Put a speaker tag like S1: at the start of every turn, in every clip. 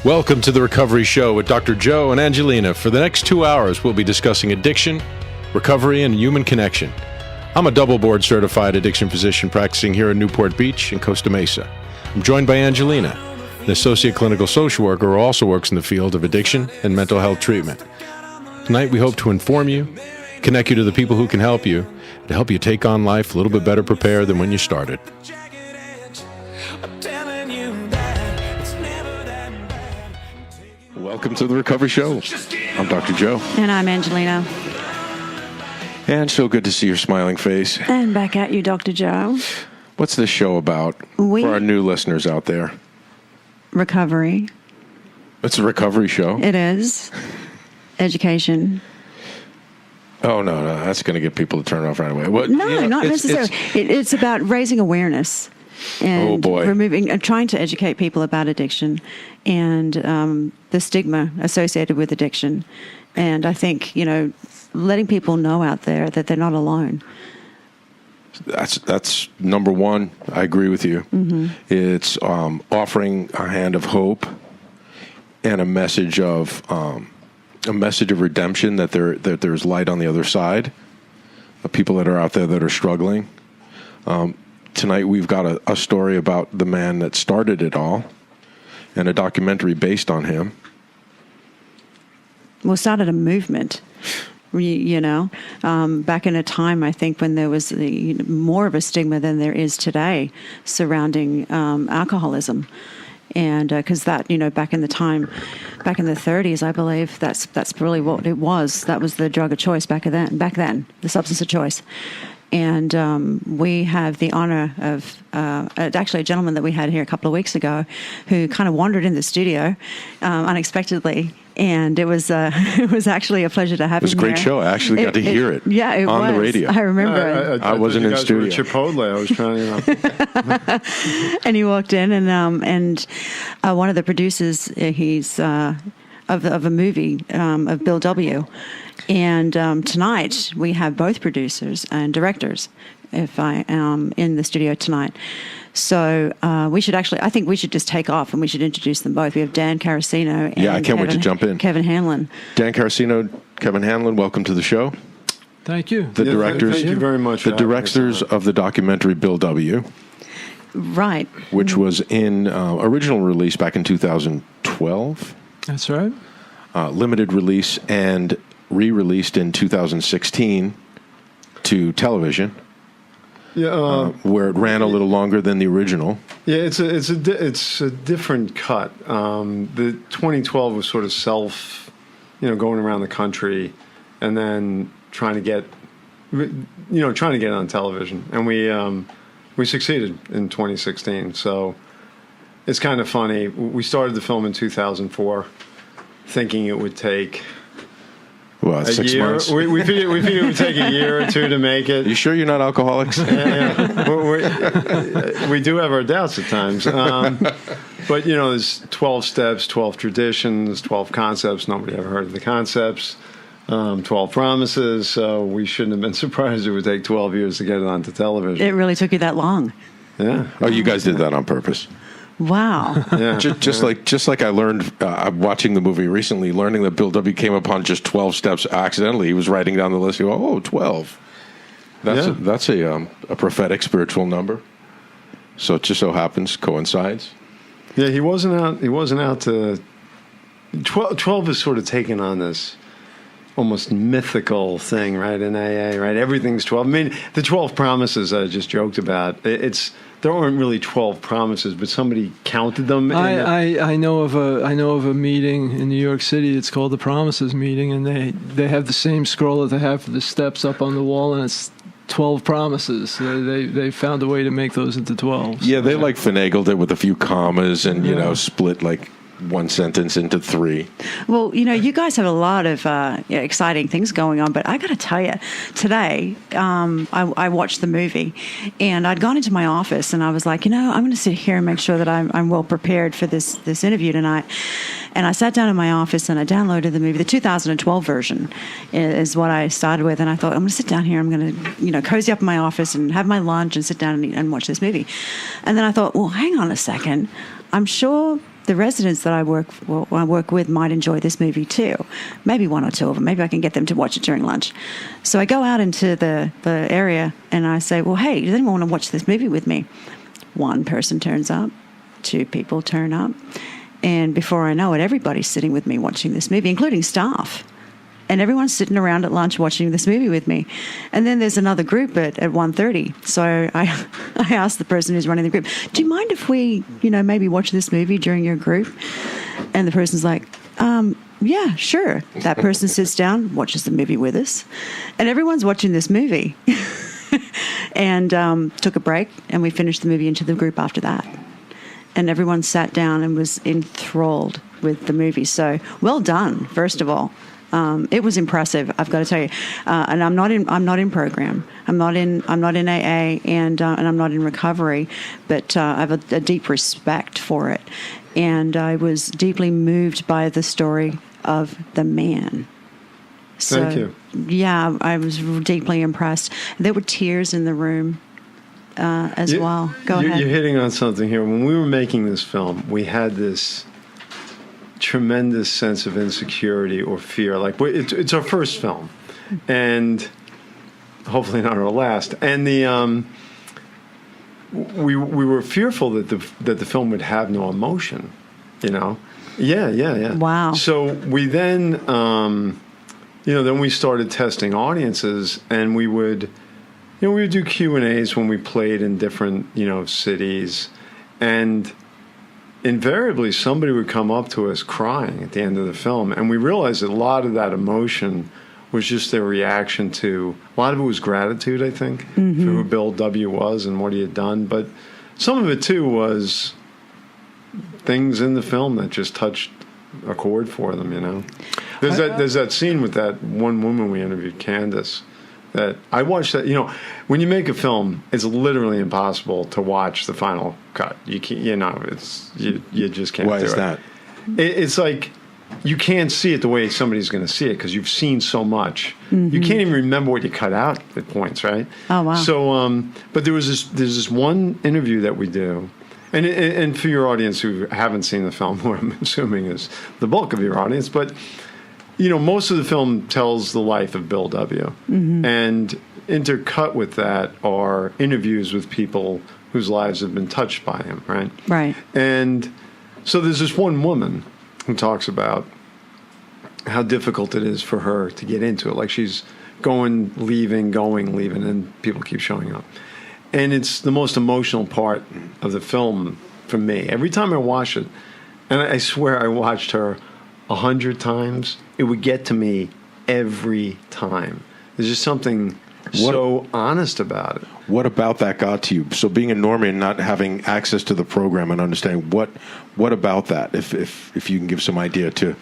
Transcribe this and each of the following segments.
S1: Welcome to The Recovery Show with Dr. Joe and Angelina. For the next 2 hours, we'll be discussing addiction, recovery, and human connection. I'm a double board certified addiction physician practicing here in Newport Beach and Costa Mesa. I'm joined by Angelina, an associate clinical social worker who also works in the field of addiction and mental health treatment. Tonight, we hope to inform you, connect you to the people who can help you, to help you take on life a little bit better prepared than when you started. Welcome to The Recovery Show. I'm Dr. Joe.
S2: And I'm Angelina.
S1: And so good to see your smiling face.
S2: And back at you, Dr. Joe.
S1: What's this show about for our new listeners out there?
S2: Recovery.
S1: It's a recovery show.
S2: It is. Education.
S1: Oh, no, that's going to get people to turn off right away.
S2: Not necessarily. It's about raising awareness and trying to educate people about addiction and the stigma associated with addiction. And I think, letting people know out there that they're not alone.
S1: That's number one. I agree with you. Mm-hmm. It's offering a hand of hope and a message of redemption, that there's light on the other side of people that are out there that are struggling. Tonight we've got a story about the man that started it all and a documentary based on him.
S2: Well, started a movement, back in a time, I think, when there was more of a stigma than there is today surrounding alcoholism. And because that, back in the 30s, I believe that's really what it was. That was the drug of choice back then, the substance of choice. And we have the honor of actually a gentleman that we had here a couple of weeks ago who kind of wandered in the studio unexpectedly. And it was actually a pleasure to have him.
S1: It was a great show. I actually got to hear it on the radio.
S2: I remember
S3: I
S1: wasn't in studio.
S3: Chipotle. I was trying to.
S2: And he walked in, and one of the producers, he's of a movie of Bill W. And tonight we have both producers and directors. If I am in the studio tonight. So I think we should just take off and we should introduce them both. We have Dan Carosino and
S1: I can't wait to jump in.
S2: Kevin Hanlon.
S1: Dan Carosino, Kevin Hanlon, welcome to the show.
S4: Thank you.
S1: The directors.
S3: Thank you very much.
S1: The directors of the documentary Bill W.
S2: Right.
S1: Which was in original release back in 2012.
S4: That's right.
S1: Limited release and re-released in 2016 to television.
S3: Yeah,
S1: where it ran a little longer than the original.
S3: Yeah, it's a different cut. The 2012 was sort of going around the country, and then trying to get it on television, and we succeeded in 2016. So it's kind of funny. We started the film in 2004, thinking it would take.
S1: Well, 6 months.
S3: We figured it would take a year or two to make it.
S1: You sure you're not alcoholics?
S3: Yeah. We do have our doubts at times. But, there's 12 steps, 12 traditions, 12 concepts. Nobody ever heard of the concepts. 12 promises. So we shouldn't have been surprised it would take 12 years to get it onto television.
S2: It really took you that long.
S3: Yeah.
S1: Oh, you guys did that on purpose.
S2: Wow.
S3: Yeah.
S1: Just like I learned watching the movie recently, learning that Bill W. came upon just 12 steps accidentally. He was writing down the list. He go, 12. That's a prophetic spiritual number. So it just so happens coincides.
S3: Yeah, he wasn't out to. 12 is sort of taken on this almost mythical thing, right? In AA, right? Everything's 12. I mean, the 12 promises I just joked about. There aren't really 12 promises, but somebody counted them.
S4: I know of a meeting in New York City. It's called the Promises Meeting, and they have the same scroll that they have for the steps up on the wall, and it's 12 promises. They found a way to make those into 12.
S1: Yeah, they finagled it with a few commas and split one sentence into 3.
S2: Well, you guys have a lot of exciting things going on, but I got to tell you, today I watched the movie, and I'd gone into my office, and I was like, I'm going to sit here and make sure that I'm well prepared for this interview tonight. And I sat down in my office and I downloaded the movie. The 2012 version is what I started with, and I thought, I'm going to sit down here. I'm going to, cozy up in my office and have my lunch and sit down and watch this movie. And then I thought, well, hang on a second. I'm sure the residents that I work with might enjoy this movie too. Maybe one or two of them. Maybe I can get them to watch it during lunch. So I go out into the area and I say, well, hey, does anyone want to watch this movie with me? One person turns up. Two people turn up. And before I know it, everybody's sitting with me watching this movie, including staff. And everyone's sitting around at lunch watching this movie with me. And then there's another group at 1:30. So I asked the person who's running the group, do you mind if we, maybe watch this movie during your group? And the person's like, yeah, sure. That person sits down, watches the movie with us. And everyone's watching this movie. And took a break, and we finished the movie into the group after that. And everyone sat down and was enthralled with the movie. So well done, first of all. It was impressive, I've got to tell you. And I'm not in program. I'm not in AA, and I'm not in recovery. But I have a deep respect for it, and I was deeply moved by the story of the man. So,
S3: Thank you.
S2: Yeah, I was deeply impressed. There were tears in the room as well. Go ahead.
S3: You're hitting on something here. When we were making this film, we had this tremendous sense of insecurity or fear. Like, it's our first film, and hopefully not our last. And we were fearful that the film would have no emotion. Yeah.
S2: Wow.
S3: So we then then we started testing audiences, and we would do Q&As when we played in different cities, and invariably somebody would come up to us crying at the end of the film, and we realized that a lot of that emotion was just their reaction to, a lot of it was gratitude, I think, for who Bill W. was and what he had done, but some of it too was things in the film that just touched a chord for them. There's that scene with that one woman we interviewed, Candace, that I watched that. When you make a film, it's literally impossible to watch the final cut. You can't, you just can't.
S1: Why
S3: do
S1: is
S3: it.
S1: that?
S3: It's like you can't see it the way somebody's going to see it because you've seen so much. You can't even remember what you cut out at points, right?
S2: Oh wow!
S3: So, but there's this one interview that we do, and for your audience who haven't seen the film, who I'm assuming is the bulk of your audience, but most of the film tells the life of Bill W. And intercut with that are interviews with people whose lives have been touched by him, right?
S2: Right.
S3: And so there's this one woman who talks about how difficult it is for her to get into it. Like she's going, leaving, and people keep showing up. And it's the most emotional part of the film for me. Every time I watch it, and I swear I watched her 100 times, it would get to me every time. There's just something so honest about it.
S1: What about that got to you? So being a normie and not having access to the program and understanding what about that, if you can give some idea to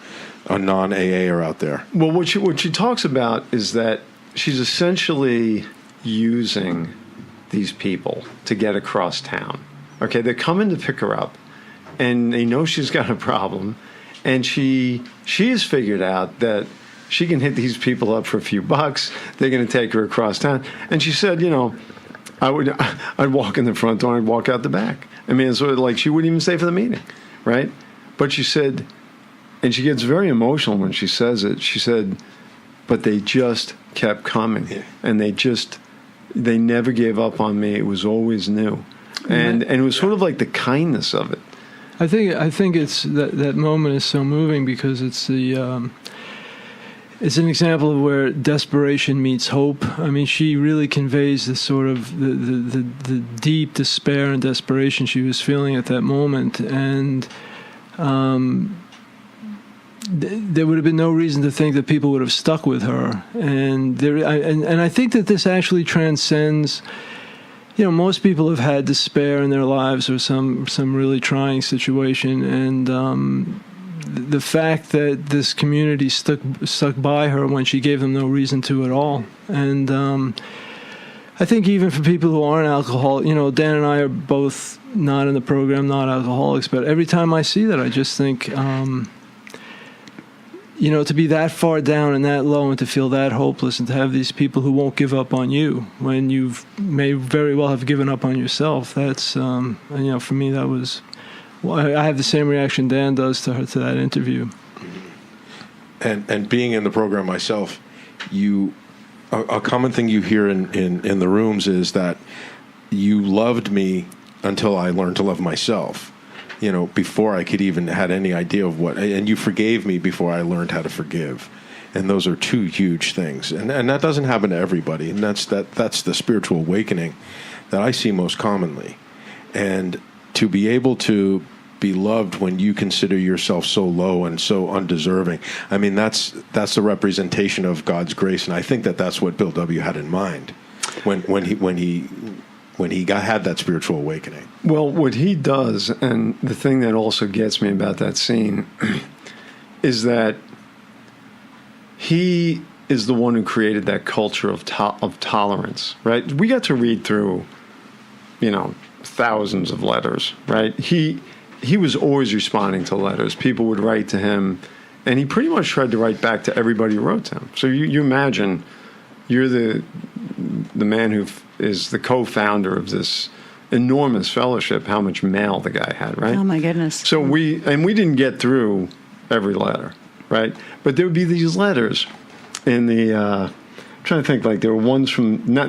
S1: a non-AAer out there.
S3: Well, what she talks about is that she's essentially using these people to get across town. Okay, they're coming to pick her up, and they know she's got a problem, and she has figured out that she can hit these people up for a few bucks. They're going to take her across town. And she said, I'd walk in the front door and I'd walk out the back. I mean, it's sort of like she wouldn't even stay for the meeting, right? But she said, and she gets very emotional when she says it, she said, but they just kept coming. Yeah. And they never gave up on me. It was always new. And it was sort of like the kindness of it.
S4: I think it's that moment is so moving because it's it's an example of where desperation meets hope. I mean, she really conveys the sort of the deep despair and desperation she was feeling at that moment, and there would have been no reason to think that people would have stuck with her. And I think that this actually transcends. Most people have had despair in their lives or some really trying situation, and the fact that this community stuck by her when she gave them no reason to at all. And I think even for people who aren't alcoholics, Dan and I are both not in the program, not alcoholics, but every time I see that, I just think, to be that far down and that low and to feel that hopeless and to have these people who won't give up on you when you may very well have given up on yourself, that's, for me, that was Well, I have the same reaction Dan does to that interview.
S1: And being in the program myself, a common thing you hear in the rooms is that you loved me until I learned to love myself. Before I could even had any idea of and you forgave me before I learned how to forgive. And those are two huge things. And that doesn't happen to everybody. And that's the spiritual awakening that I see most commonly. And to be able to be loved when you consider yourself so low and so undeserving. I mean, that's the representation of God's grace. And I think that's what Bill W. had in mind when he had that spiritual awakening.
S3: Well, what he does, and the thing that also gets me about that scene, is that he is the one who created that culture of tolerance, right? We got to read through, thousands of letters, right? He was always responding to letters. People would write to him, and he pretty much tried to write back to everybody who wrote to him. So you imagine you're the man who is the co-founder of this enormous fellowship, how much mail the guy had, right?
S2: Oh, my goodness.
S3: So we didn't get through every letter, right? But there would be these letters in the, I'm trying to think, like there were ones from, now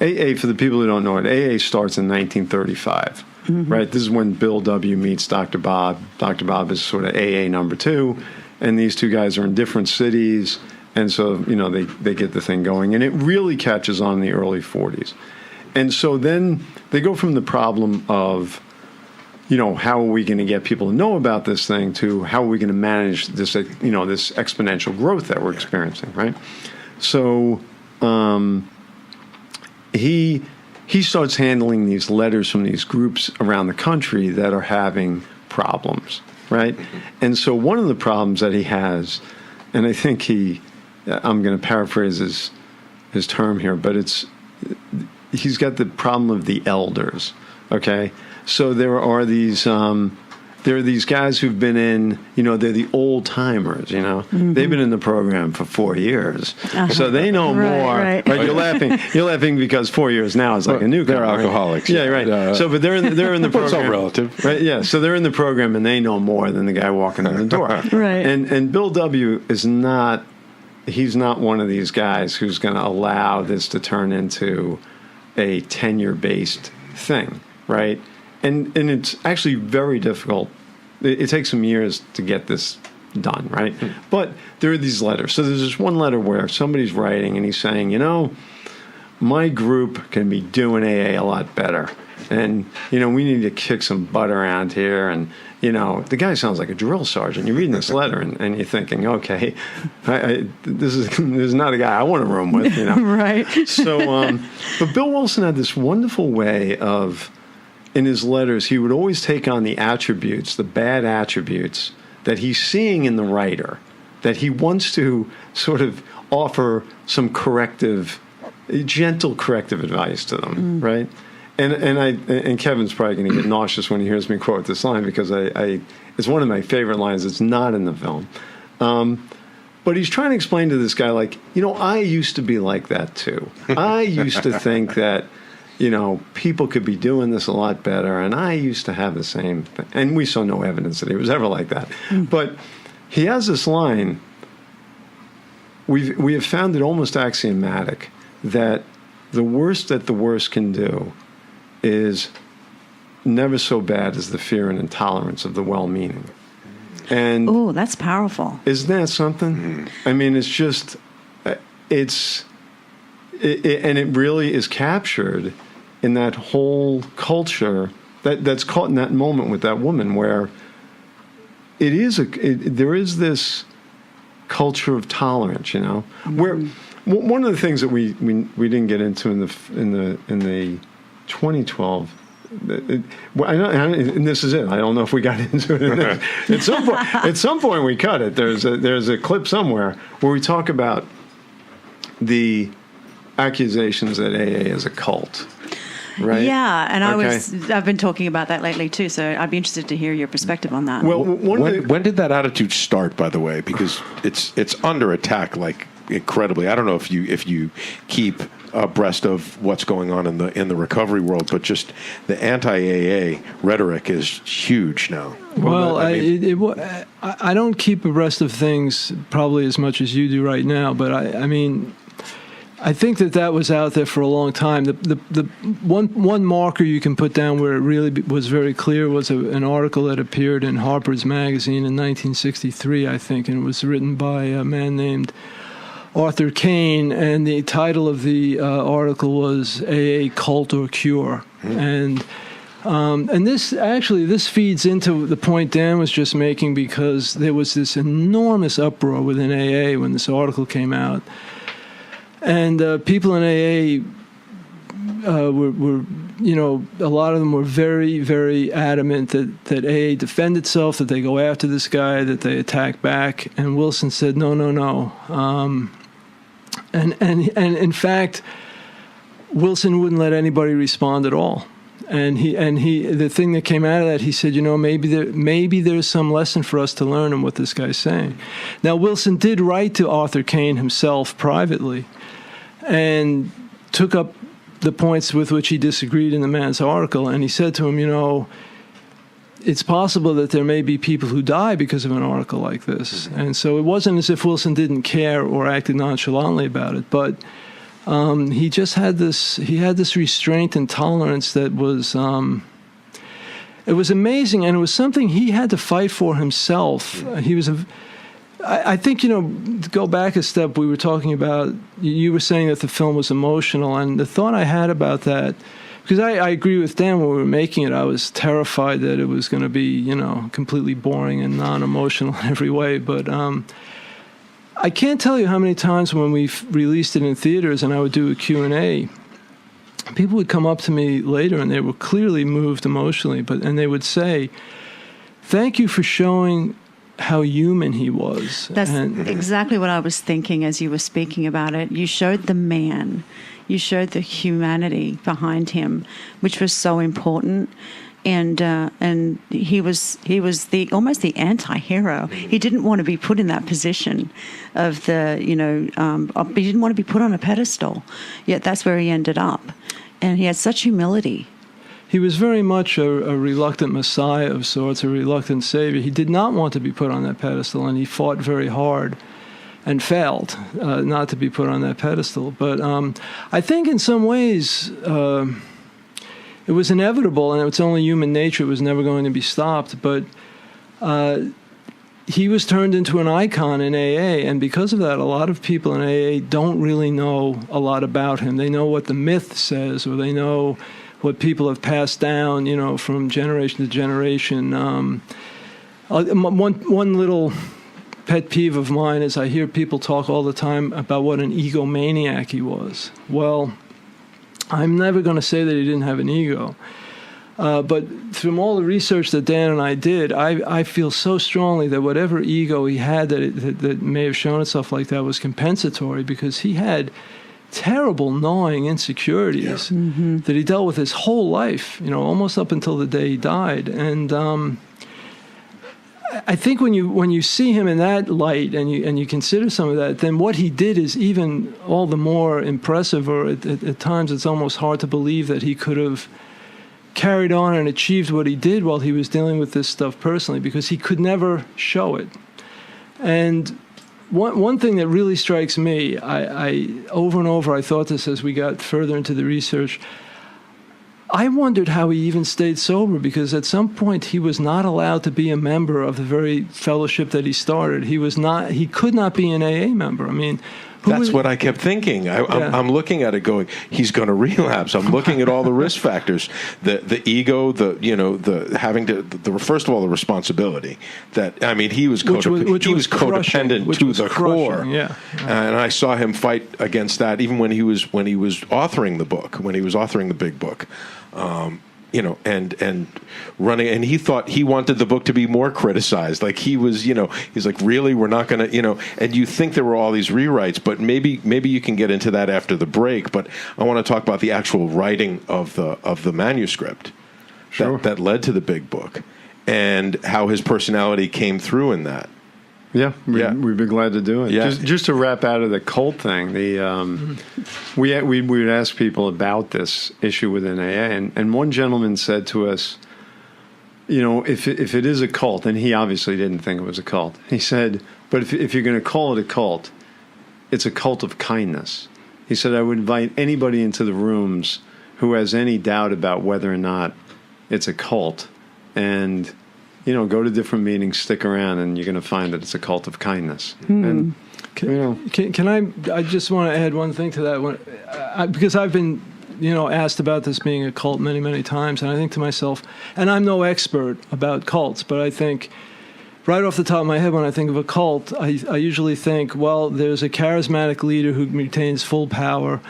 S3: AA, for the people who don't know it, AA starts in 1935, right? This is when Bill W. meets Dr. Bob. Dr. Bob is sort of AA number 2, and these two guys are in different cities, and so, they get the thing going. And it really catches on in the early 40s. And so then they go from the problem of, how are we going to get people to know about this thing to how are we going to manage this, this exponential growth that we're experiencing, right? So he starts handling these letters from these groups around the country that are having problems, right? And so one of the problems that he has, and I think I'm going to paraphrase his term here, but he's got the problem of the elders, okay? So there are these guys who've been in, they're the old timers, They've been in the program for 4 years. So they know more.
S2: Right.
S3: You're laughing because 4 years now is like a newcomer.
S1: They're alcoholics.
S3: Yeah, right. But they're in the program.
S1: It's all relative.
S3: Right, yeah. So they're in the program and they know more than the guy walking in the door.
S2: Right.
S3: And Bill W. is not, he's not one of these guys who's going to allow this to turn into a tenure-based thing, right? And it's actually very difficult. It takes some years to get this done, right? But there are these letters. So there's this one letter where somebody's writing and he's saying, my group can be doing AA a lot better. And, we need to kick some butt around here. And, the guy sounds like a drill sergeant. You're reading this letter and you're thinking, okay, this is not a guy I want to room with,
S2: Right.
S3: So, but Bill Wilson had this wonderful way of, in his letters, he would always take on the attributes, the bad attributes that he's seeing in the writer, that he wants to sort of offer some gentle corrective advice to them, right? And Kevin's probably going to get nauseous when he hears me quote this line because it's one of my favorite lines. It's not in the film. But he's trying to explain to this guy, like, I used to be like that too. I used to think that, people could be doing this a lot better, and I used to have the same thing. And we saw no evidence that he was ever like that. But he has this line, we have found it almost axiomatic that the worst that the worst can do is never so bad as the fear and intolerance of the well-meaning. And
S2: oh, that's powerful.
S3: Isn't that something? I mean, it's just, and it really is captured in that whole culture that's caught in that moment with that woman, where there is this culture of tolerance, where one of the things that we didn't get into in the 2012. And this is it. I don't know if we got into it. At some point, we cut it. There's a clip somewhere where we talk about the accusations that AA is a cult. Right?
S2: Yeah, and
S3: Okay.
S2: I've been talking about that lately too. So I'd be interested to hear your perspective on that.
S3: Well,
S1: When did that attitude start, by the way? Because it's under attack like incredibly. I don't know if you keep abreast of what's going on in the recovery world, but just the anti-AA rhetoric is huge now.
S4: Well, I don't keep abreast of things probably as much as you do right now, but I mean, I think that was out there for a long time. The one marker you can put down where it really was very clear was an article that appeared in Harper's Magazine in 1963, I think, and it was written by a man named Arthur Kane, and the title of the article was "AA Cult or Cure," and this feeds into the point Dan was just making, because there was this enormous uproar within AA when this article came out, and people in AA were a lot of them were very, very adamant that AA defend itself, that they go after this guy, that they attack back, and Wilson said no. And in fact, Wilson wouldn't let anybody respond at all. And he the thing that came out of that, he said, maybe there's some lesson for us to learn in what this guy's saying. Now, Wilson did write to Arthur Kane himself privately and took up the points with which he disagreed in the man's article. And he said to him, it's possible that there may be people who die because of an article like this. And so it wasn't as if Wilson didn't care or acted nonchalantly about it, but he just had this restraint and tolerance that was it was amazing, and it was something he had to fight for himself. I think, to go back a step, we were talking about, you were saying that the film was emotional, and the thought I had about that, because I agree with Dan, when we were making it, I was terrified that it was going to be, completely boring and non-emotional in every way. But I can't tell you how many times when we've released it in theaters and I would do a Q&A, people would come up to me later and they were clearly moved emotionally, and they would say, "Thank you for showing how human he was."
S2: That's exactly what I was thinking as you were speaking about it. You showed the man. You showed the humanity behind him, which was so important, and he was almost the anti-hero. He didn't want to be put in that position of he didn't want to be put on a pedestal. Yet that's where he ended up, and he had such humility.
S4: He was very much a reluctant messiah of sorts, a reluctant savior. He did not want to be put on that pedestal, and he fought very hard and failed not to be put on that pedestal. But I think in some ways it was inevitable, and it's only human nature. It was never going to be stopped. But he was turned into an icon in AA, and because of that, a lot of people in AA don't really know a lot about him. They know what the myth says, or they know what people have passed down, from generation to generation. One little pet peeve of mine is I hear people talk all the time about what an egomaniac he was. Well, I'm never going to say that he didn't have an ego. But from all the research that Dan and I did, I feel so strongly that whatever ego he had that may have shown itself like that was compensatory, because he had terrible gnawing insecurities that he dealt with his whole life, almost up until the day he died. And I think when you see him in that light and you consider some of that, then what he did is even all the more impressive, or at times it's almost hard to believe that he could have carried on and achieved what he did while he was dealing with this stuff personally, because he could never show it. And one thing that really strikes me, I over and over, I thought this as we got further into the research, I wondered how he even stayed sober, because at some point he was not allowed to be a member of the very fellowship that he started. He could not be an AA member. I mean,
S1: that's what I kept thinking. I'm looking at it going, he's going to relapse. I'm looking at all the risk factors, the ego, first of all, the responsibility that, I mean, he was codependent to the core.
S4: Yeah.
S1: And I saw him fight against that even when he was authoring the book, when he was authoring the big book. And running, and he thought he wanted the book to be more criticized. Like he's like, really, we're not going to, and you think there were all these rewrites, but maybe you can get into that after the break. But I want to talk about the actual writing of the manuscript that led to the big book, and how his personality came through in that.
S3: Yeah,
S1: Yeah.
S3: we'd be glad to do it.
S1: Yeah.
S3: Just to wrap out of the cult thing, we would ask people about this issue within AA, and one gentleman said to us, if it is a cult, and he obviously didn't think it was a cult, he said, but if you're going to call it a cult, it's a cult of kindness. He said, I would invite anybody into the rooms who has any doubt about whether or not it's a cult, and go to different meetings, stick around, and you're going to find that it's a cult of kindness. And
S4: Can I just want to add one thing to that one, because I've been asked about this being a cult many, many times, and I think to myself, and I'm no expert about cults, but I think right off the top of my head when I think of a cult, I usually think, well, there's a charismatic leader who retains full power.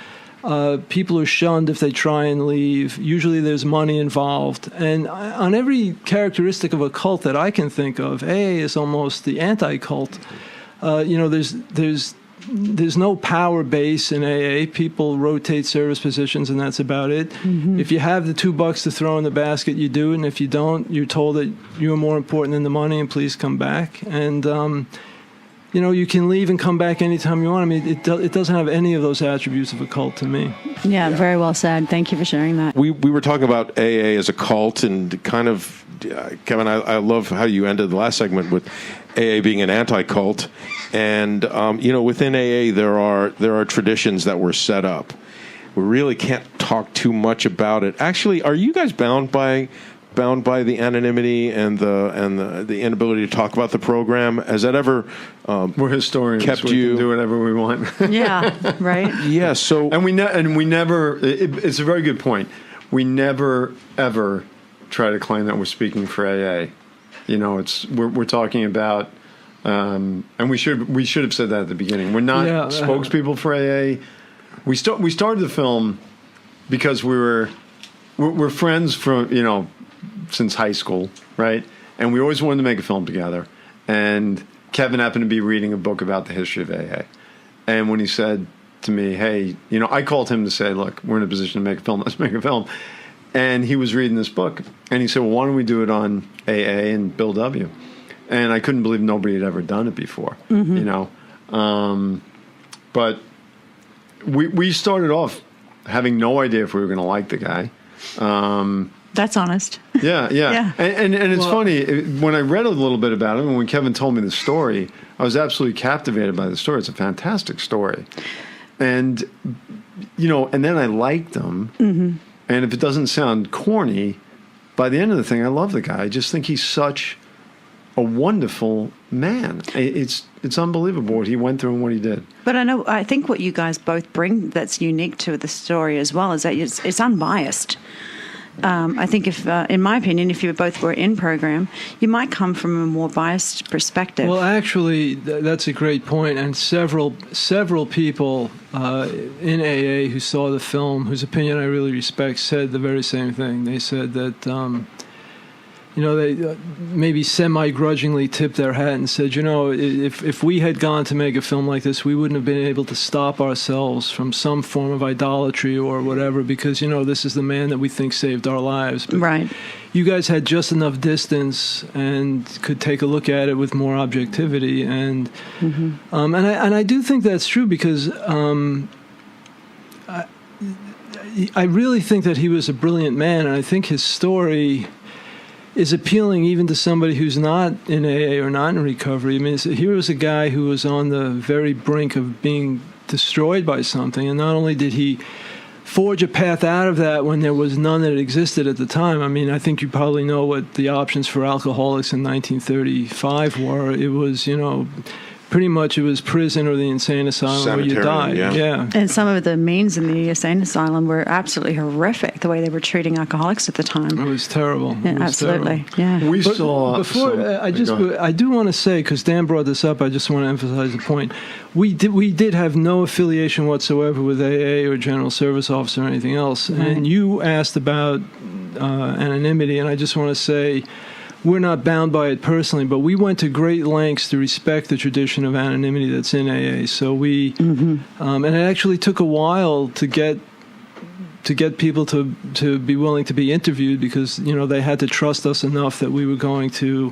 S4: People are shunned if they try and leave. Usually there's money involved. And on every characteristic of a cult that I can think of, AA is almost the anti-cult. There's no power base in AA. People rotate service positions, and that's about it. Mm-hmm. If you have the $2 to throw in the basket, you do it. And if you don't, you're told that you're more important than the money, and please come back. And you can leave and come back anytime you want. I mean, it doesn't have any of those attributes of a cult to me.
S2: Yeah, very well said. Thank you for sharing that.
S1: We were talking about AA as a cult, and kind of, Kevin, I love how you ended the last segment with AA being an anti-cult. And, within AA, there are traditions that were set up. We really can't talk too much about it. Actually, are you guys bound by the anonymity and the inability to talk about the program? Has that ever
S3: we're historians.
S1: kept
S3: we can do whatever we want.
S2: Yeah, right.
S1: Yeah. So
S3: and we never. It's a very good point. We never ever try to claim that we're speaking for AA. We're talking about, and we should have said that at the beginning. We're not spokespeople for AA. We started the film because we're friends from since high school, right? And we always wanted to make a film together. And Kevin happened to be reading a book about the history of AA. And when he said to me, hey, I called him to say, look, we're in a position to make a film. Let's make a film. And he was reading this book. And he said, well, why don't we do it on AA and Bill W.? And I couldn't believe nobody had ever done it before, But we started off having no idea if we were going to like the guy.
S2: That's honest.
S3: Yeah. And it's funny, when I read a little bit about him, and when Kevin told me the story, I was absolutely captivated by the story. It's a fantastic story. And, and then I liked him. Mm-hmm. And if it doesn't sound corny, by the end of the thing, I love the guy. I just think he's such a wonderful man. It's unbelievable what he went through and what he did.
S2: But I think what you guys both bring that's unique to the story as well is that it's unbiased. I think in my opinion, if you both were in program, you might come from a more biased perspective.
S4: Well, actually, that's a great point. And several people in AA who saw the film, whose opinion I really respect, said the very same thing. They said that, they maybe semi-grudgingly tipped their hat and said, if we had gone to make a film like this, we wouldn't have been able to stop ourselves from some form of idolatry or whatever, because, this is the man that we think saved our lives. But
S2: right.
S4: You guys had just enough distance and could take a look at it with more objectivity. And and I do think that's true, because I really think that he was a brilliant man, and I think his story is appealing even to somebody who's not in AA or not in recovery. I mean, here was a guy who was on the very brink of being destroyed by something, and not only did he forge a path out of that when there was none that existed at the time. I mean, I think you probably know what the options for alcoholics in 1935 were. It was, pretty much it was prison or the insane asylum where you died. Yeah.
S2: And some of the means in the insane asylum were absolutely horrific, the way they were treating alcoholics at the time.
S4: It was terrible.
S2: Yeah, absolutely. Terrible. Yeah.
S3: We saw...
S4: Before, I do want to say, because Dan brought this up, I just want to emphasize the point. We did have no affiliation whatsoever with AA or General Service Office or anything else. Right. And you asked about anonymity, and I just want to say, we're not bound by it personally, but we went to great lengths to respect the tradition of anonymity that's in AA. So we, and it actually took a while to get people to be willing to be interviewed, because they had to trust us enough that we were going to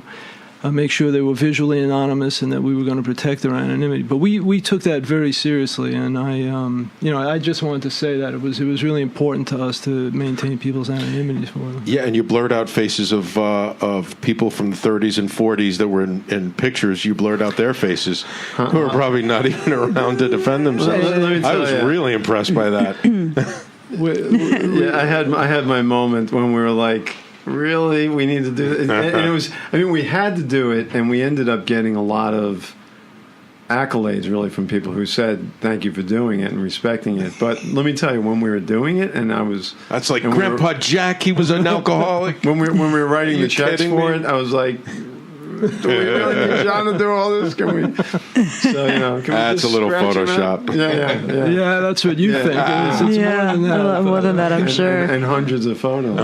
S4: make sure they were visually anonymous and that we were going to protect their anonymity. But we took that very seriously, and I just wanted to say that it was really important to us to maintain people's anonymity for them.
S1: Yeah, and you blurred out faces of people from the 30s and 40s that were in pictures. You blurred out their faces, who are probably not even around to defend themselves.
S3: Let me
S1: I
S3: tell
S1: was
S3: you.
S1: really impressed by that.
S3: Yeah, I had my moment when we were like, really, we need to do it. And it was, I mean, we had to do it, and we ended up getting a lot of accolades, really, from people who said, thank you for doing it and respecting it. But let me tell you, when we were doing it, and I was...
S1: That's like Grandpa Jack, he was an alcoholic.
S3: When we were writing the checks for it, I was like... Do we really need John to do all this? Can we? So, can we
S1: That's
S3: just
S1: a little
S3: scratch him out?
S1: Photoshop.
S3: Yeah.
S4: Yeah, that's what you think. It's more than that.
S2: a lot more than that, I'm sure.
S3: And hundreds of photos.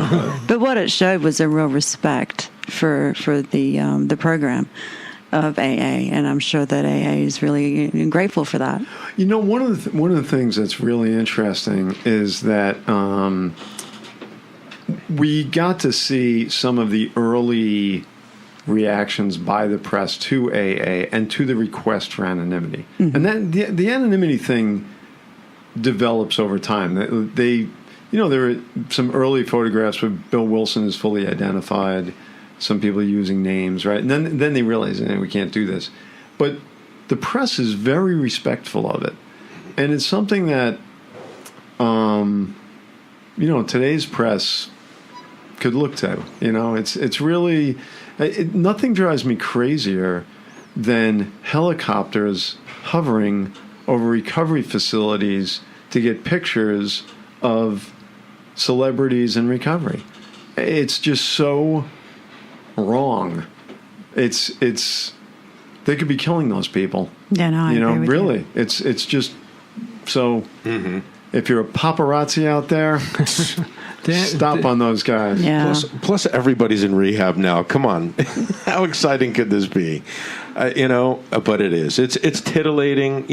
S2: But what it showed was a real respect for the program of AA, and I'm sure that AA is really grateful for that.
S3: One of the things that's really interesting is that we got to see some of the early reactions by the press to AA and to the request for anonymity. Mm-hmm. And then the anonymity thing develops over time. There were some early photographs where Bill Wilson is fully identified, some people using names, right? And then they realize, we can't do this. But the press is very respectful of it. And it's something that, today's press could look to. It's really... nothing drives me crazier than helicopters hovering over recovery facilities to get pictures of celebrities in recovery. It's just so wrong. It's they could be killing those people.
S2: Yeah, no, I agree with
S3: really.
S2: you.
S3: It's just so. Mm-hmm. If you're a paparazzi out there, stop on those guys.
S2: Yeah.
S1: Plus, everybody's in rehab now. Come on, how exciting could this be? But it is. It's titillating.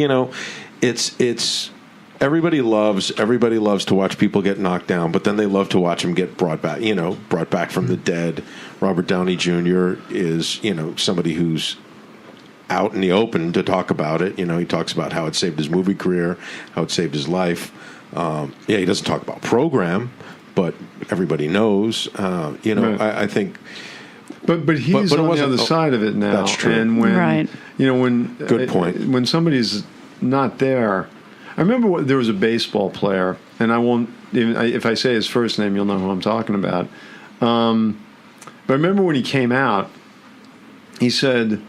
S1: It's. Everybody loves to watch people get knocked down, but then they love to watch them get brought back from the dead. Robert Downey Jr. is somebody who's out in the open to talk about it. He talks about how it saved his movie career, how it saved his life. He doesn't talk about program, but everybody knows. Right. I think. But he's on the other side of it now. That's true.
S3: And when
S2: right.
S1: Good point.
S3: When somebody's not there, I remember there was a baseball player, and I won't even. If I say his first name, you'll know who I'm talking about. But I remember when he came out, he said,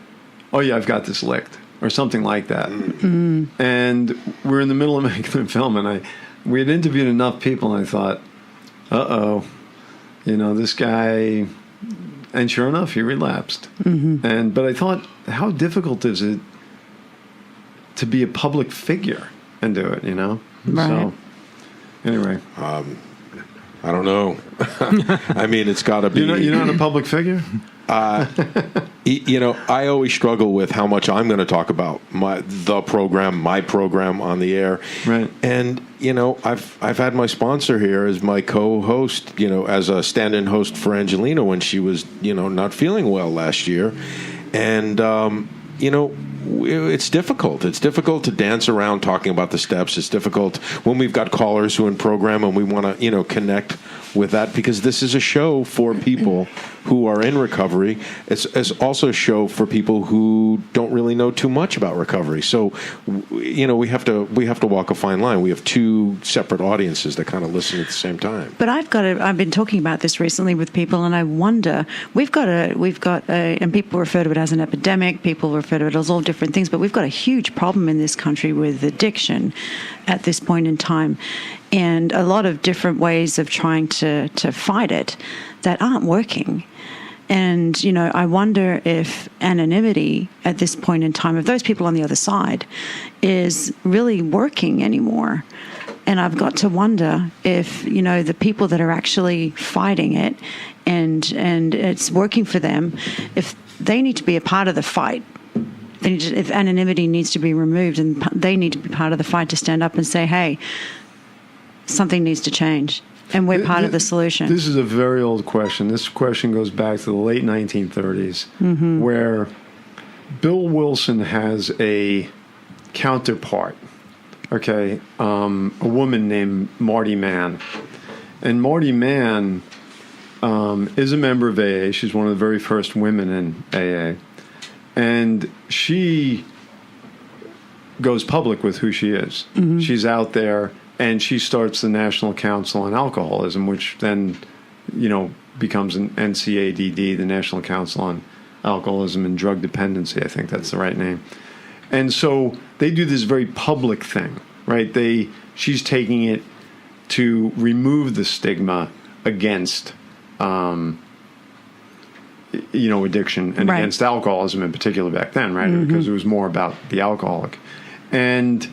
S3: "Oh yeah, I've got this licked," or something like that. Mm-hmm. And we're in the middle of making the film, and we had interviewed enough people, and I thought, this guy. And sure enough, he relapsed. Mm-hmm. But I thought, how difficult is it to be a public figure and do it?
S2: Right.
S3: So anyway,
S1: I don't know. I mean, it's got to be.
S3: You're not a public figure.
S1: I always struggle with how much I'm going to talk about my program on the air.
S3: Right.
S1: And I've had my sponsor here as my co-host, as a stand-in host for Angelina when she was, not feeling well last year. And it's difficult. It's difficult to dance around talking about the steps. It's difficult when we've got callers who are in program and we want to, connect with that, because this is a show for people who are in recovery. It's also a show for people who don't really know too much about recovery. So, we have to walk a fine line. We have two separate audiences that kind of listen at the same time.
S2: But I've been talking about this recently with people, and I wonder, we've got and people refer to it as an epidemic, people refer to it as all different things, but we've got a huge problem in this country with addiction at this point in time, and a lot of different ways of trying to fight it that aren't working. And, I wonder if anonymity at this point in time, of those people on the other side, is really working anymore. And I've got to wonder if, the people that are actually fighting it and it's working for them, if they need to be a part of the fight. If anonymity needs to be removed, and they need to be part of the fight to stand up and say, hey, something needs to change. And we're part of the solution.
S3: This is a very old question. This question goes back to the late 1930s, where Bill Wilson has a counterpart, okay, a woman named Marty Mann. And Marty Mann is a member of AA. She's one of the very first women in AA. And she goes public with who she is. She's out there, and she starts the National Council on Alcoholism, which then, becomes an NCADD, the National Council on Alcoholism and Drug Dependency. I think that's the right name. And so they do this very public thing, right? She's taking it to remove the stigma against, addiction and against alcoholism in particular back then, right? Because it was more about the alcoholic. And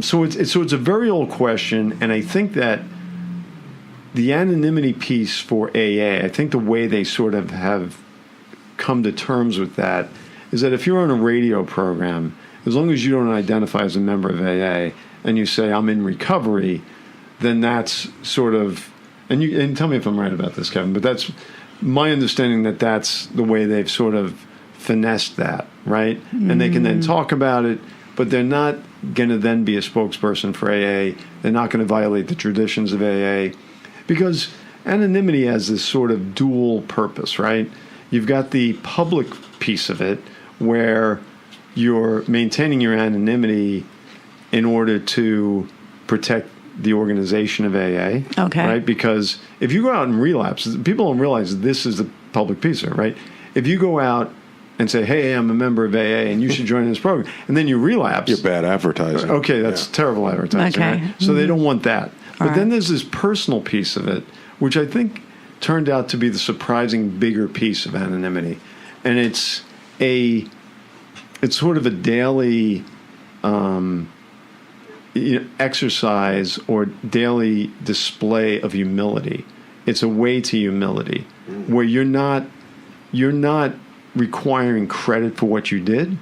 S3: so it's a very old question, and I think that the anonymity piece for AA, I think the way they sort of have come to terms with that is that if you're on a radio program, as long as you don't identify as a member of AA and you say, I'm in recovery, then that's sort of, and tell me if I'm right about this, Kevin, but that's my understanding that that's the way they've sort of finessed that, right? And they can then talk about it, but they're not going to then be a spokesperson for AA. They're not going to violate the traditions of AA, because anonymity has this sort of dual purpose, right? You've got the public piece of it where you're maintaining your anonymity in order to protect the organization of AA,
S2: okay,
S3: right? Because if you go out and relapse, people don't realize this is the public piece of it, right? If you go out and say, hey, I'm a member of AA and you should join this program, and then you relapse.
S1: You're bad advertising.
S3: Okay, that's terrible advertising,
S2: Okay.
S3: right? So they don't want that. But
S2: right.
S3: then there's this personal piece of it, which I think turned out to be the surprising bigger piece of anonymity. And it's sort of a daily exercise or daily display of humility. It's a way to humility where you're not requiring credit for what you did.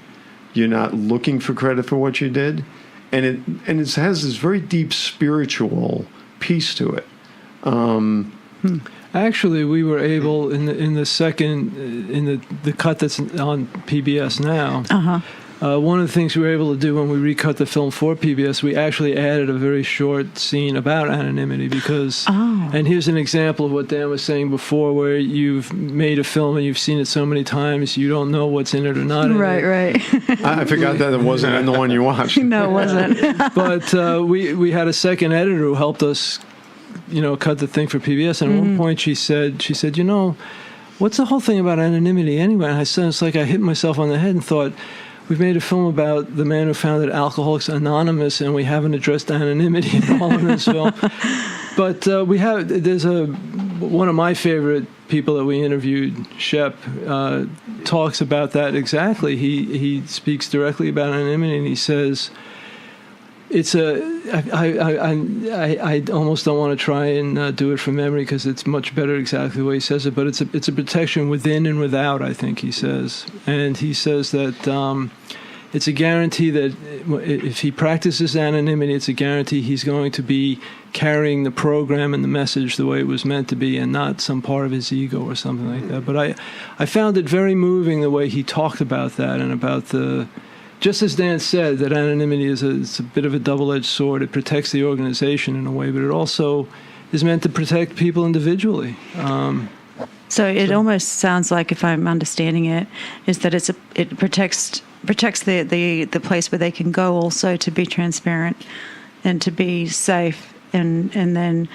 S3: You're not looking for credit for what you did. And it has this very deep spiritual piece to it.
S4: Actually, we were able in the second in the cut that's on PBS now. One of the things we were able to do when we recut the film for PBS, we actually added a very short scene about anonymity because, and here's an example of what Dan was saying before, where you've made a film and you've seen it so many times, you don't know what's in it or not in it.
S2: Right.
S3: I forgot that it wasn't in the one you watched.
S2: No, it wasn't.
S4: But we had a second editor who helped us, cut the thing for PBS. And at one point she said, what's the whole thing about anonymity anyway? And I said, it's like I hit myself on the head and thought, we've made a film about the man who founded Alcoholics Anonymous, and we haven't addressed anonymity at all in this film. But there's one of my favorite people that we interviewed, Shep, talks about that exactly. He speaks directly about anonymity, and he says, I almost don't want to try and do it from memory because it's much better exactly the way he says it, but it's a protection within and without, I think he says. And he says that it's a guarantee that if he practices anonymity, it's a guarantee he's going to be carrying the program and the message the way it was meant to be and not some part of his ego or something like that. But I found it very moving the way he talked about that and about just as Dan said, that anonymity is a bit of a double-edged sword. It protects the organization in a way, but it also is meant to protect people individually.
S2: So it almost sounds like, if I'm understanding it, is that it protects the place where they can go also to be transparent and to be safe, and then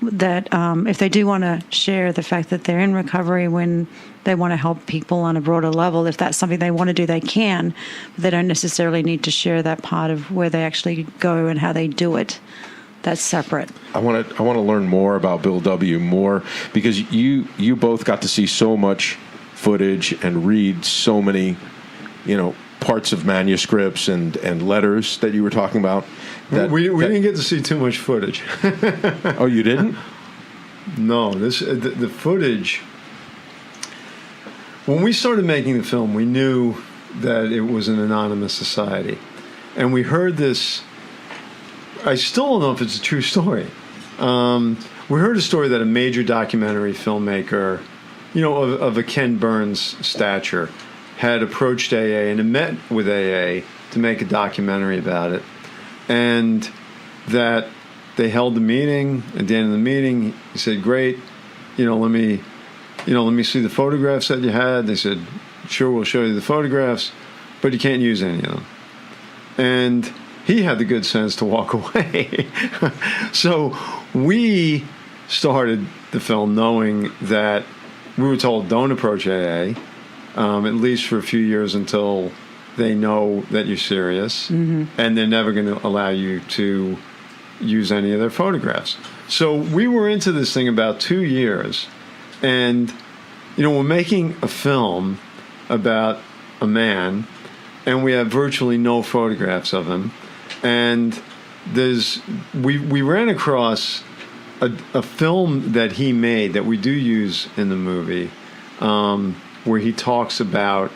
S2: that if they do want to share the fact that they're in recovery, when they want to help people on a broader level, if that's something they want to do, they can, but they don't necessarily need to share that part of where they actually go and how they do it. That's separate.
S1: I want to learn more about Bill W. more because you both got to see so much footage and read so many, parts of manuscripts and letters that you were talking about.
S3: We didn't get to see too much footage.
S1: Oh, you didn't?
S3: No, the footage. When we started making the film, we knew that it was an anonymous society, and we heard this. I still don't know if it's a true story. we heard a story that a major documentary filmmaker, of a Ken Burns stature, had approached AA and had met with AA to make a documentary about it, and that they held the meeting. At the end of the meeting, he said, "Great, let me see the photographs that you had." They said, "Sure, we'll show you the photographs, but you can't use any of them." And he had the good sense to walk away. So we started the film knowing that we were told, don't approach AA, at least for a few years until they know that you're serious, and they're never going to allow you to use any of their photographs. So we were into this thing about 2 years, and we're making a film about a man, and we have virtually no photographs of him. And we ran across a film that he made that we do use in the movie, where he talks about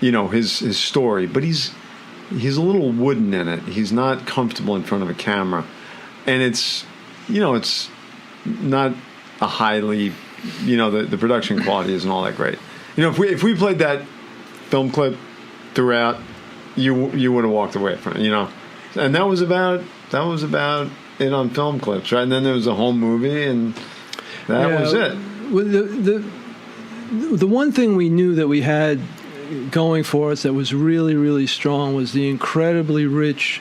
S3: his story, but he's a little wooden in it. He's not comfortable in front of a camera, and it's not a highly the production quality isn't all that great. If we played that film clip throughout, you would have walked away from it, and that was about it on film clips, right? And then there was a home movie, and that was it.
S4: Well, the one thing we knew that we had going for us that was really, really strong was the incredibly rich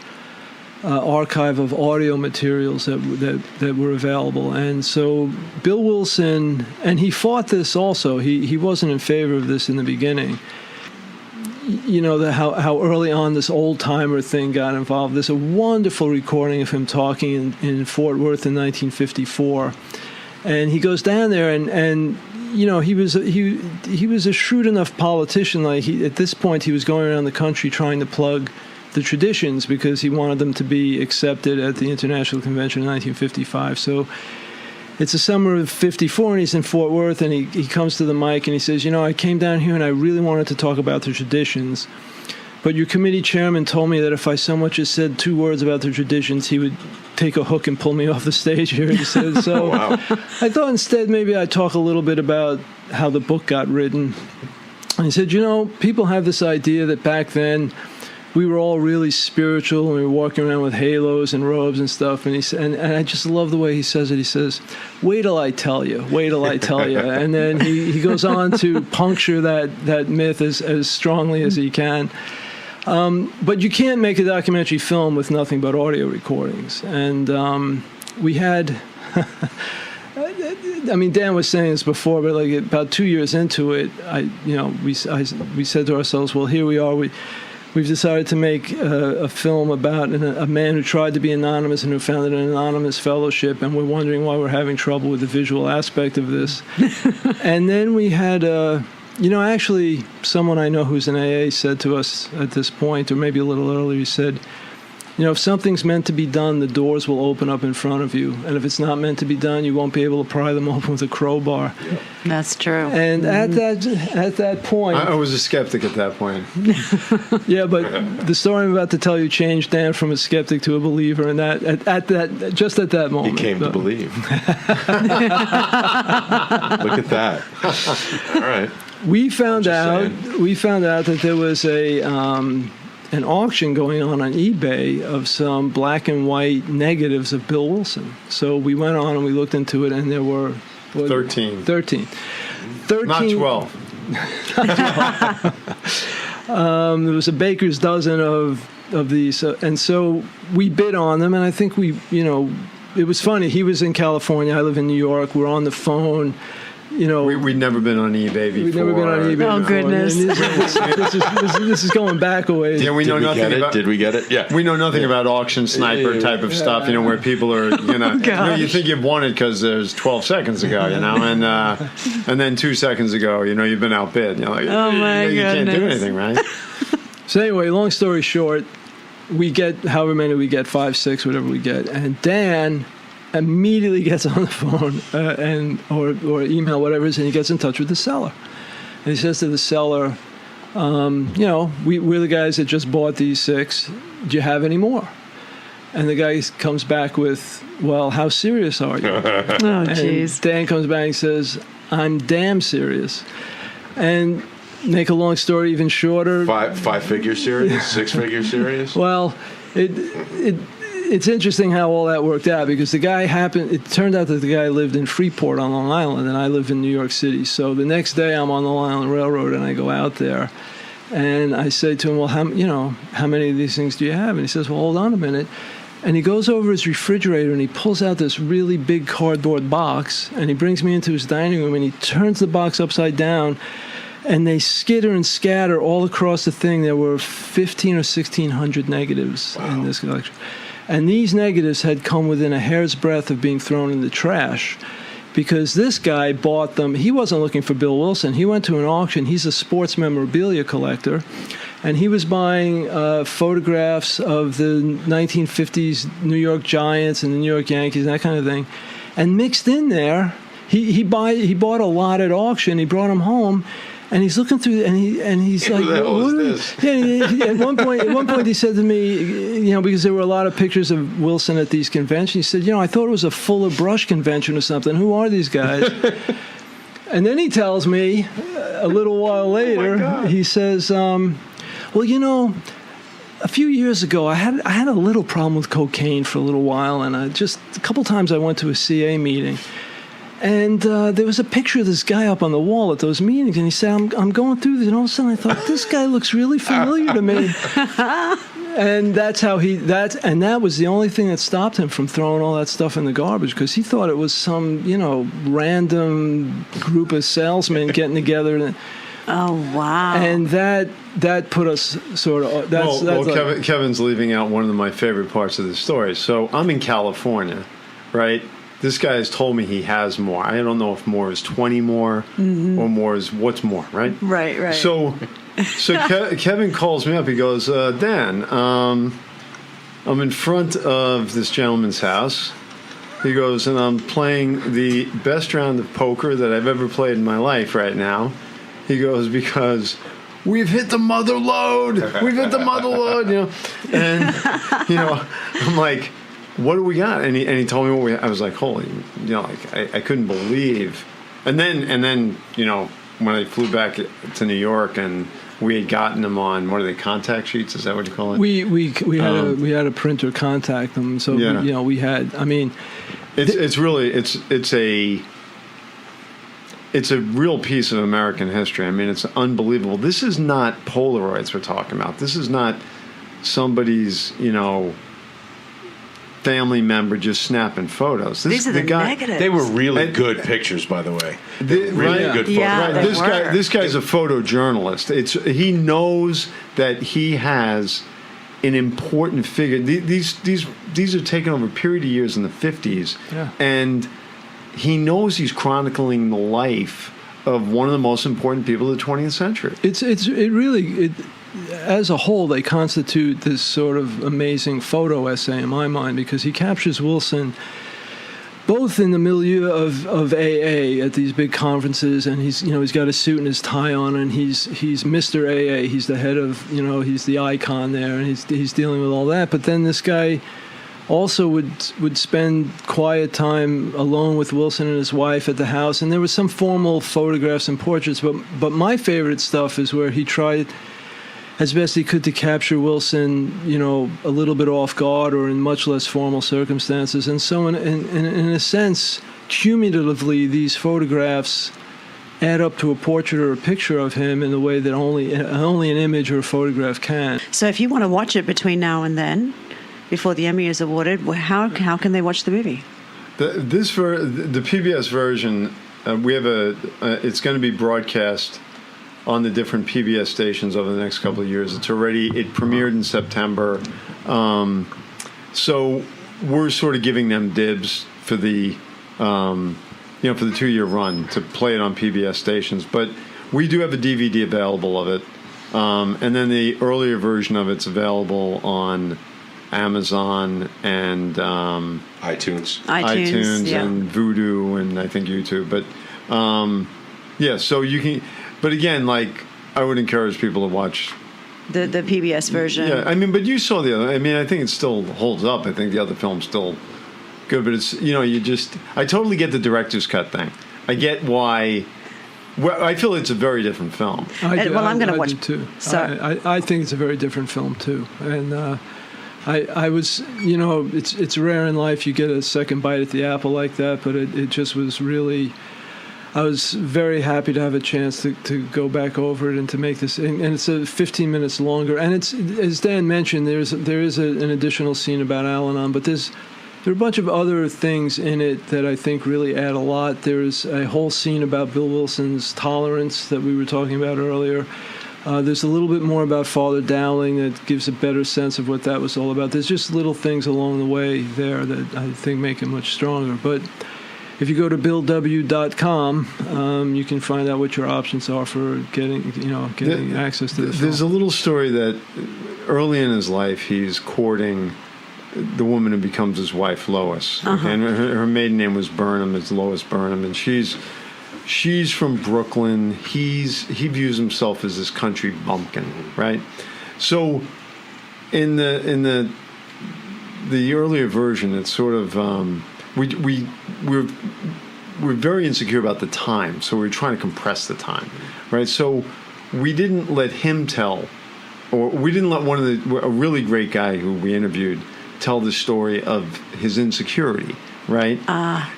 S4: archive of audio materials that were available. And so Bill Wilson, and he fought this also. He wasn't in favor of this in the beginning. How early on this old-timer thing got involved. There's a wonderful recording of him talking in Fort Worth in 1954. And he goes down there, and he was a shrewd enough politician. At this point, he was going around the country trying to plug the traditions because he wanted them to be accepted at the International Convention in 1955. So it's the summer of 54, and he's in Fort Worth, and he comes to the mic, and he says, I came down here, and I really wanted to talk about the traditions, but your committee chairman told me that if I so much as said 2 words about the traditions, he would take a hook and pull me off the stage here, he said. So
S1: wow.
S4: I thought instead maybe I'd talk a little bit about how the book got written. And he said, people have this idea that back then we were all really spiritual, and we were walking around with halos and robes and stuff. And he said, and I just love the way he says it. He says, "Wait till I tell you. Wait till I tell you." And then he goes on to puncture that myth as strongly as he can. But you can't make a documentary film with nothing but audio recordings. And we had, Dan was saying this before, but about 2 years into it, we said to ourselves, well, here we are. We've decided to make a film about a man who tried to be anonymous and who founded an anonymous fellowship, and we're wondering why we're having trouble with the visual aspect of this. And then we had, actually, someone I know who's in AA said to us at this point, or maybe a little earlier, he said, if something's meant to be done, the doors will open up in front of you. And if it's not meant to be done, you won't be able to pry them open with a crowbar.
S3: Yep.
S2: That's true.
S4: And at that point...
S3: I was a skeptic at that point.
S4: Yeah, but the story I'm about to tell you changed Dan from a skeptic to a believer, and just at that moment.
S1: He came to believe. Look at that. All right.
S4: We found out that there was an auction going on eBay of some black and white negatives of Bill Wilson. So we went on and we looked into it, and there were
S3: 13.
S4: 13.
S3: Not 12.
S4: There was a baker's dozen of these, and so we bid on them, and I think it was funny. He was in California, I live in New York. We're on the phone.
S3: We'd never been on eBay before.
S4: We'd never been on eBay.
S2: Oh, goodness.
S4: This is going back a ways.
S3: Yeah, we know nothing about.
S1: Did we get it? Yeah.
S3: We know nothing about auction sniper type of stuff. Where people are, you think you've won it because there's 12 seconds ago, and then 2 seconds ago, you've been outbid. You're like,
S2: oh my
S3: you
S2: goodness.
S3: can't do anything, right?
S4: So anyway, long story short, we get however many we get, 5, 6, whatever we get, and Dan immediately gets on the phone or email, whatever it is, and he gets in touch with the seller. And he says to the seller, we're the guys that just bought these 6. Do you have any more? And the guy comes back with, well, how serious are you?
S2: Oh,
S4: And
S2: jeez.
S4: Dan comes back and says, I'm damn serious. And make a long story even shorter.
S1: Five-figure series, six-figure series.
S4: Well, it's interesting how all that worked out because it turned out that the guy lived in Freeport on Long Island and I live in New York City. So the next day I'm on the Long Island Railroad and I go out there and I say to him, well, how many of these things do you have? And he says, well, hold on a minute. And he goes over his refrigerator and he pulls out this really big cardboard box and he brings me into his dining room and he turns the box upside down and they skitter and scatter all across the thing. There were 1,500 or 1,600 negatives in this collection. And these negatives had come within a hair's breadth of being thrown in the trash because this guy bought them. He wasn't looking for Bill Wilson. He went to an auction. He's a sports memorabilia collector. And he was buying photographs of the 1950s New York Giants and the New York Yankees and that kind of thing. And mixed in there, he bought a lot at auction. He brought them home. And he's looking through, and he's like,
S1: "What the hell
S4: what
S1: is this?"
S4: Yeah, at one point, he said to me, because there were a lot of pictures of Wilson at these conventions. He said, I thought it was a Fuller Brush convention or something. Who are these guys? And then he tells me, a little while later, he says, well, a few years ago, I had a little problem with cocaine for a little while, and a couple times I went to a CA meeting. And there was a picture of this guy up on the wall at those meetings, and he said, I'm going through this, and all of a sudden I thought, this guy looks really familiar to me. And that's how that was the only thing that stopped him from throwing all that stuff in the garbage, because he thought it was some, random group of salesmen getting together.
S2: Oh, wow.
S4: And that put us sort of...
S3: Kevin's leaving out one of my favorite parts of the story. So I'm in California, right? This guy has told me he has more. I don't know if more is 20 more or more is what's more, right?
S2: Right.
S3: So Kevin calls me up. He goes, Dan, I'm in front of this gentleman's house. He goes, and I'm playing the best round of poker that I've ever played in my life right now. He goes, because we've hit the mother load. We've hit the mother load, And, I'm like, what do we got? And he told me what we had. I was like, holy, I couldn't believe. And then, when I flew back to New York and we had gotten them on, what are they, contact sheets? Is that what you call it?
S4: We had a printer contact them. So, we had,
S3: it's a real piece of American history. It's unbelievable. This is not Polaroids we're talking about. This is not somebody's, family member just snapping photos.
S2: These are the negatives.
S1: They were really good pictures, by the way. Good photos.
S2: Yeah,
S3: Right. This guy's a photojournalist. He knows that he has an important figure. These are taken over a period of years in the 50s, and he knows he's chronicling the life of one of the most important people of the 20th century.
S4: As a whole, they constitute this sort of amazing photo essay in my mind, because he captures Wilson both in the milieu of AA at these big conferences, and he's got a suit and his tie on, and he's Mr. AA. He's the head of, he's the icon there, and he's dealing with all that. But then this guy also would spend quiet time alone with Wilson and his wife at the house, and there was some formal photographs and portraits. But my favorite stuff is where he tried as best he could to capture Wilson, a little bit off guard or in much less formal circumstances. And so in a sense, cumulatively, these photographs add up to a portrait or a picture of him in the way that only an image or a photograph can.
S2: So if you want to watch it between now and then, before the Emmy is awarded, how can they watch the movie?
S3: The PBS version, we have it's going to be broadcast on the different PBS stations over the next couple of years. It premiered in September. So we're sort of giving them dibs for the, for the 2-year run to play it on PBS stations. But we do have a DVD available of it. And then the earlier version of it's available on Amazon and
S1: iTunes
S2: yeah.
S3: and Vudu and I think YouTube. But so you can. But again, I would encourage people to watch
S2: the PBS version.
S3: Yeah, I mean, but you saw the other. I mean, I think it still holds up. I think the other film's still good, but it's I totally get the director's cut thing. I get why. Well, I feel it's a very different film.
S2: I'm going to watch
S4: it too.
S2: So
S4: I think it's a very different film too, and I was, it's rare in life you get a second bite at the apple like that, but it just was really. I was very happy to have a chance to go back over it and to make this, and it's 15 minutes longer. And it's, as Dan mentioned, there is an additional scene about Al-Anon, but there are a bunch of other things in it that I think really add a lot. There's a whole scene about Bill Wilson's tolerance that we were talking about earlier. There's a little bit more about Father Dowling that gives a better sense of what that was all about. There's just little things along the way there that I think make it much stronger. But if you go to BillW.com, you can find out what your options are for getting access to the film.
S3: There's a little story that early in his life he's courting the woman who becomes his wife, Lois.
S2: Uh-huh.
S3: And her maiden name was Burnham. It's Lois Burnham, and she's from Brooklyn. He views himself as this country bumpkin, right? So in the earlier version, it's sort of we're very insecure about the time, so we're trying to compress the time, right? So we didn't let him tell, or we didn't let a really great guy who we interviewed tell the story of his insecurity, right?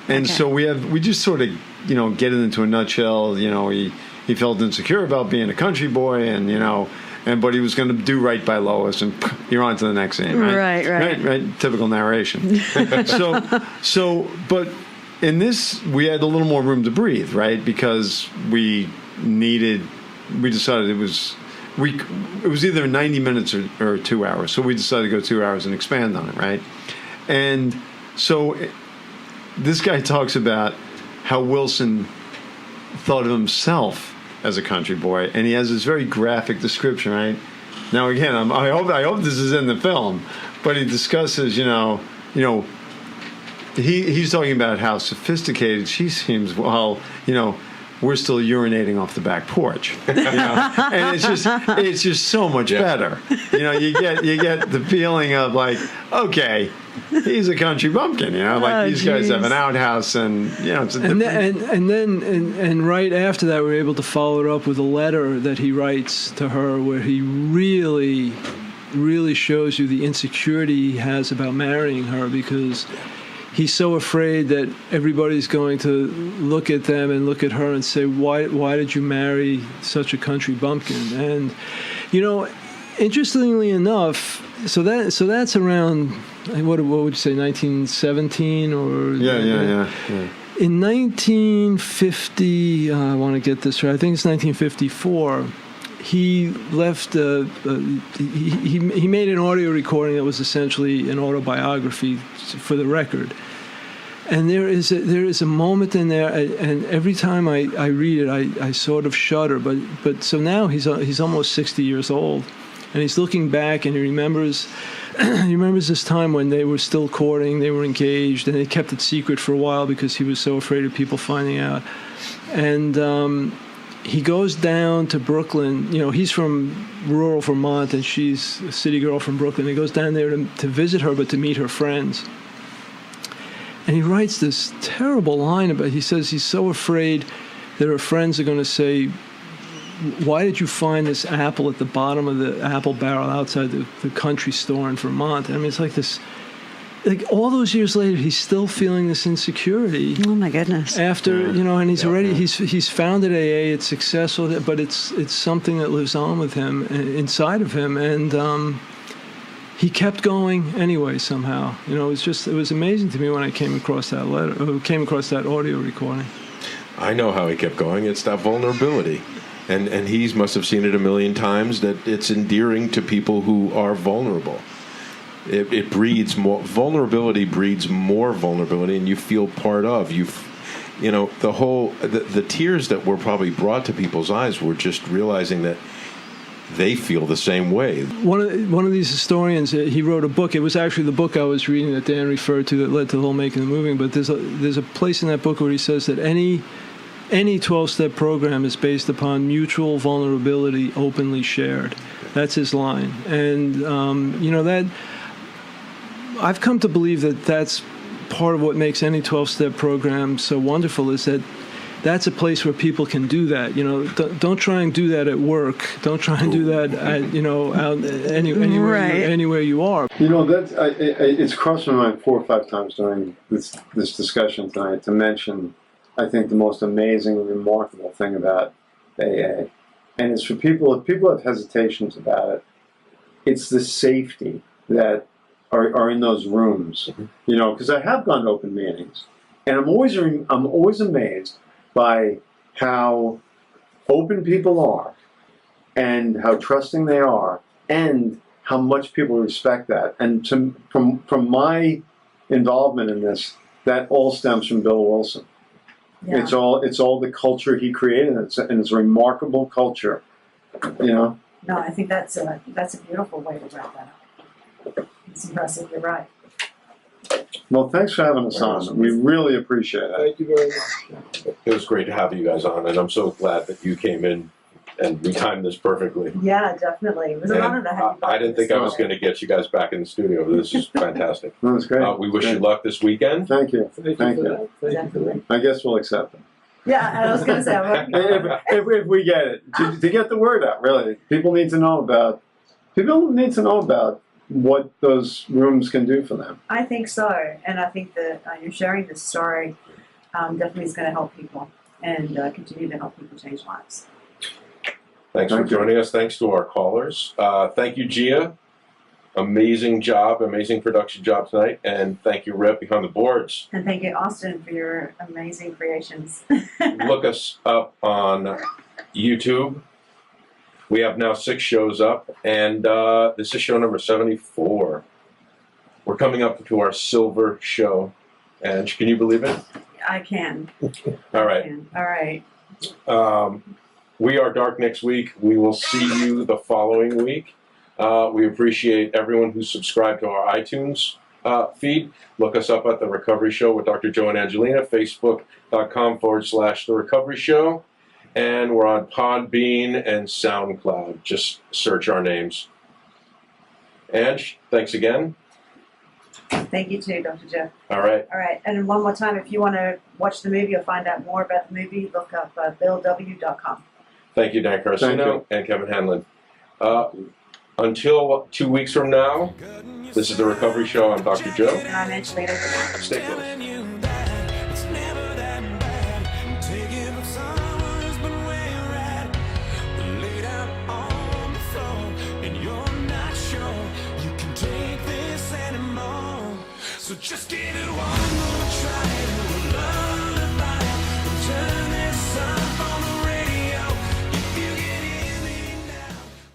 S3: And so we just sort of get it into a nutshell. He felt insecure about being a country boy, but he was going to do right by Lois, and you're on to the next scene, right? Right. Typical narration. But in this, we had a little more room to breathe, right? Because we decided it was either 90 minutes or 2 hours. So we decided to go 2 hours and expand on it, right? And so this guy talks about how Wilson thought of himself as a country boy, and he has this very graphic description, right? Now, again, I hope this is in the film, but he discusses, he's talking about how sophisticated she seems while, we're still urinating off the back porch, and it's just so much better. You get the feeling of like, okay, he's a country bumpkin, these guys have an outhouse, and it's a different.
S4: And right after that, we're able to follow it up with a letter that he writes to her, where he really, really shows you the insecurity he has about marrying her, because he's so afraid that everybody's going to look at them and look at her and say, why did you marry such a country bumpkin? And, interestingly enough, so that's around, what would you say, 1917 or?
S3: Yeah.
S4: In 1950, I want to get this right, I think it's 1954, he left, he made an audio recording that was essentially an autobiography for the record. And there is a moment in there, and every time I read it, I sort of shudder. But so now he's almost 60 years old, and he's looking back, and he remembers this time when they were still courting, they were engaged, and they kept it secret for a while because he was so afraid of people finding out. And he goes down to Brooklyn. He's from rural Vermont, and she's a city girl from Brooklyn. He goes down there to visit her, but to meet her friends. And he writes this terrible line about, he says he's so afraid that her friends are going to say, why did you find this apple at the bottom of the apple barrel outside the country store in Vermont? I mean, it's like this, like all those years later, he's still feeling this insecurity.
S2: Oh my goodness!
S4: After and he's already he's founded AA. It's successful, but it's something that lives on with him, inside of him, and he kept going anyway. Somehow, it was amazing to me when I came across that audio recording.
S1: I know how he kept going. It's that vulnerability. And he must have seen it a million times, that it's endearing to people who are vulnerable. It breeds more vulnerability, breeds more vulnerability, and you feel part of. The tears that were probably brought to people's eyes were just realizing that they feel the same way. One
S4: of these historians, he wrote a book. It was actually the book I was reading that Dan referred to that led to the whole making of the movie. But there's a place in that book where he says that any 12-step program is based upon mutual vulnerability openly shared. That's his line. And, that I've come to believe that that's part of what makes any 12-step program so wonderful, is that that's a place where people can do that. Don't try and do that at work. Don't try and do that at, out anywhere you are.
S3: That's it's crossed my mind 4 or 5 times during this discussion tonight to mention, I think, the most amazing and remarkable thing about AA, and it's for people. If people have hesitations about it, it's the safety that are in those rooms. Because I have gone to open meetings, and I'm always amazed by how open people are, and how trusting they are, and how much people respect that. And from my involvement in this, that all stems from Bill Wilson. Yeah. It's all the culture he created, and it's a remarkable culture.
S5: No, I think that's a beautiful way to wrap that up. It's impressive. You're right.
S3: Well, thanks for having us on. We really appreciate it.
S4: Thank you very much.
S1: It was great to have you guys on, and I'm so glad that you came in and we timed this perfectly.
S5: Yeah, definitely. It was an honor to have you.
S1: I didn't think I was going to get you guys back in the studio. This is fantastic.
S3: That was great.
S1: We wish you luck this weekend.
S3: Thank you.
S4: Thank you.
S5: Definitely.
S3: I guess we'll accept it.
S5: Yeah, I was going to say, I'm working on it.
S3: if we get it, to get the word out, really, people need to know about what those rooms can do for them.
S5: I think so, and I think that you're sharing this story definitely is going to help people and continue to help people change lives.
S1: Thanks for joining us. Thanks to our callers. Thank you, Gia. Amazing job, amazing production job tonight. And thank you, Rip, behind the boards.
S5: And thank you, Austin, for your amazing creations.
S1: Look us up on YouTube. We have now 6 shows up, and this is show number 74. We're coming up to our silver show. And can you believe it?
S5: I can.
S1: All right.
S5: All right.
S1: We are Dark next week. We will see you the following week. We appreciate everyone who's subscribed to our iTunes feed. Look us up at The Recovery Show with Dr. Joe and Angelina, facebook.com/The Recovery Show. And we're on Podbean and SoundCloud. Just search our names. Ange, thanks again.
S5: Thank you too, Dr. Jeff.
S1: All right.
S5: All right. And one more time, if you want to watch the movie or find out more about the movie, look up BillW.com.
S1: Thank you, Dan Carcino and Kevin Hanlon. Until 2 weeks from now, this is The Recovery Show. I'm Dr. Joe.
S5: And I'm Angelina.
S1: Stay close.
S6: So just give it one more try.